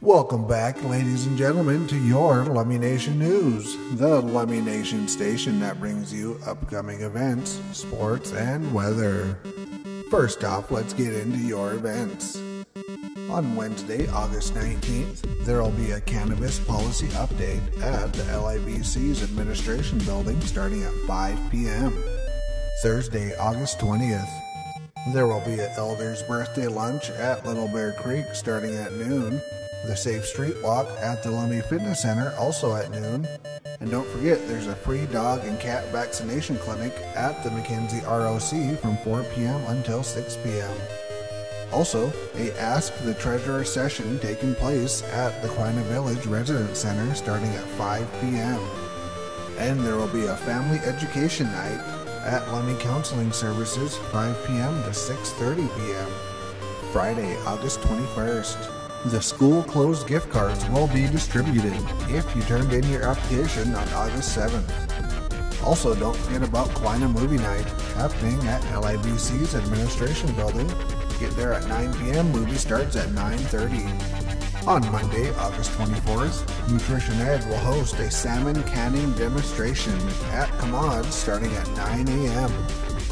Welcome back, ladies and gentlemen, to your Lummy Nation News, the Lummy Nation station that brings you upcoming events, sports, and weather. First off, let's get into your events. On Wednesday, August 19th, there will be a cannabis policy update at the LIBC's administration building starting at 5 p.m. Thursday, August 20th, there will be an Elder's birthday lunch at Little Bear Creek starting at noon. The Safe Street Walk at the Lummy Fitness Center also at noon. And don't forget, there's a free dog and cat vaccination clinic at the McKenzie ROC from 4 p.m. until 6 p.m. Also, a Ask the Treasurer session taking place at the Quina Village Residence Center starting at 5 p.m. And there will be a family education night at Lummy Counseling Services 5 p.m. to 6:30 p.m. Friday, August 21st. The school closed gift cards will be distributed if you turned in your application on August 7th. Also, don't forget about Quina Movie Night happening at LIBC's administration building. Get there at 9 p.m. Movie starts at 9:30. On Monday, August 24th, Nutrition Ed will host a salmon canning demonstration at Commod starting at 9 a.m.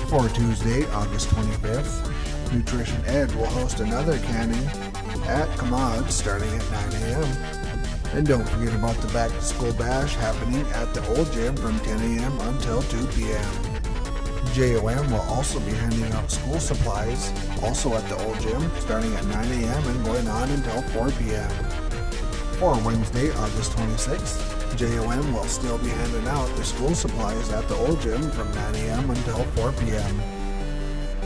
For Tuesday, August 25th, Nutrition Ed will host another canning at Commod starting at 9 a.m. And don't forget about the Back to School Bash happening at the Old Gym from 10 a.m. until 2 p.m. JOM will also be handing out school supplies also at the Old Gym starting at 9 a.m. and going on until 4 p.m. For Wednesday, August 26th, JOM will still be handing out the school supplies at the Old Gym from 9 a.m. until 4 p.m.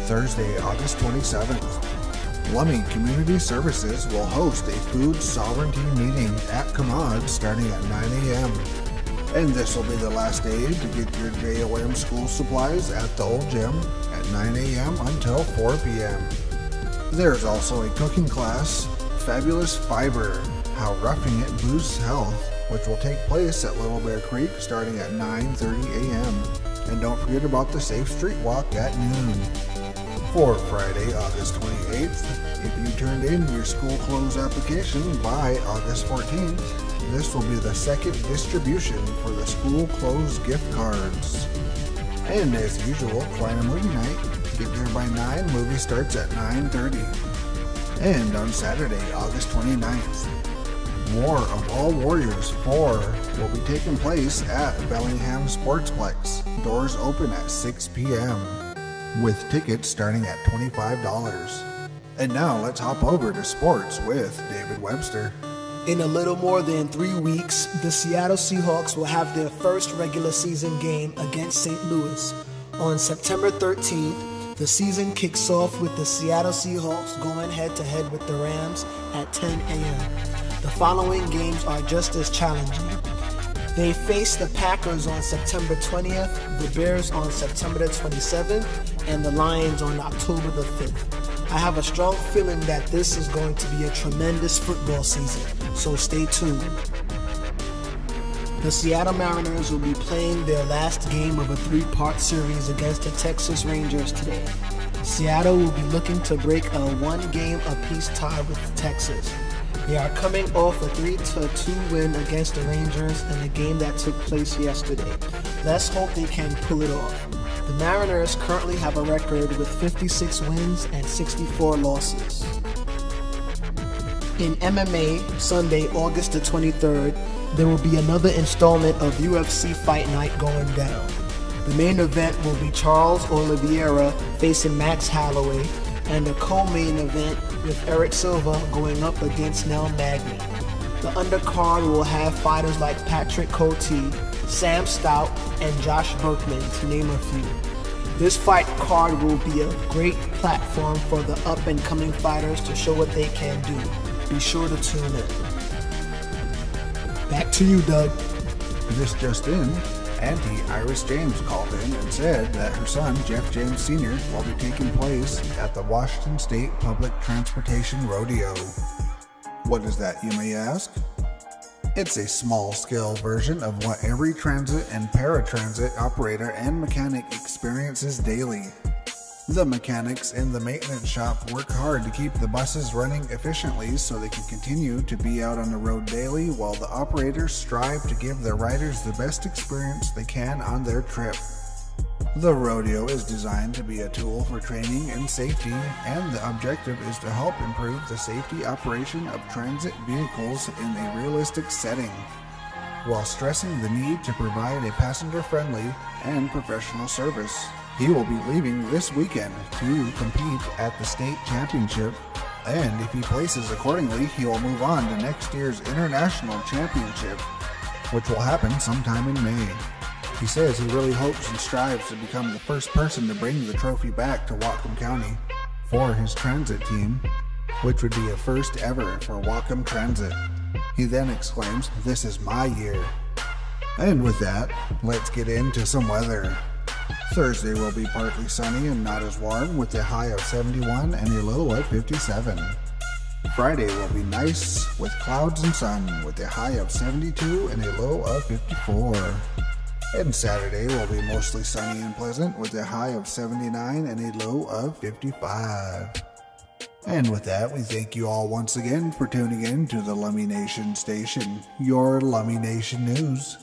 Thursday, August 27th, Lummy Community Services will host a food sovereignty meeting at Commod starting at 9 a.m. And this will be the last day to get your JOM school supplies at the Old Gym at 9 a.m. until 4 p.m. There's also a cooking class, Fabulous Fiber, How Roughing It Boosts Health, which will take place at Little Bear Creek starting at 9:30 a.m. And don't forget about the Safe Street Walk at noon. For Friday, August 28th, if you turned in your school close application by August 14th, this will be the second distribution for the school close gift cards. And as usual, Quina Movie Night, get there by 9, movie starts at 9:30. And on Saturday, August 29th, War of All Warriors 4 will be taking place at Bellingham Sportsplex. Doors open at 6 p.m. with tickets starting at $25. And now let's hop over to sports with David Webster. In a little more than 3 weeks, the Seattle Seahawks will have their first regular season game against St. Louis. On September 13th, the season kicks off with the Seattle Seahawks going head-to-head with the Rams at 10 a.m. The following games are just as challenging. They face the Packers on September 20th, the Bears on September the 27th, and the Lions on October the 5th. I have a strong feeling that this is going to be a tremendous football season, so stay tuned. The Seattle Mariners will be playing their last game of a 3-part series against the Texas Rangers today. Seattle will be looking to break a 1-game apiece tie with Texas. They are coming off a 3-2 win against the Rangers in a game that took place yesterday. Let's hope they can pull it off. The Mariners currently have a record with 56 wins and 64 losses. In MMA, Sunday, August the 23rd, there will be another installment of UFC Fight Night going down. The main event will be Charles Oliveira facing Max Holloway, and a co-main event with Eric Silva going up against Nell Magny. The undercard will have fighters like Patrick Cote, Sam Stout, and Josh Berkman, to name a few. This fight card will be a great platform for the up-and-coming fighters to show what they can do. Be sure to tune in. Back to you, Doug. This just in, Auntie Iris James called in and said that her son, Jeff James Sr., will be taking place at the Washington State Public Transportation Rodeo. What is that, you may ask? It's a small-scale version of what every transit and paratransit operator and mechanic experiences daily. The mechanics in the maintenance shop work hard to keep the buses running efficiently so they can continue to be out on the road daily, while the operators strive to give their riders the best experience they can on their trip. The rodeo is designed to be a tool for training and safety, and the objective is to help improve the safety operation of transit vehicles in a realistic setting, while stressing the need to provide a passenger-friendly and professional service. He will be leaving this weekend to compete at the state championship, and if he places accordingly, he will move on to next year's international championship, which will happen sometime in May. He says he really hopes and strives to become the first person to bring the trophy back to Whatcom County for his transit team, which would be a first ever for Whatcom Transit. He then exclaims, "This is my year." And with that, let's get into some weather. Thursday will be partly sunny and not as warm, with a high of 71 and a low of 57. Friday will be nice with clouds and sun, with a high of 72 and a low of 54. And Saturday will be mostly sunny and pleasant, with a high of 79 and a low of 55. And with that, we thank you all once again for tuning in to the Lummi Nation station, your Lummi Nation news.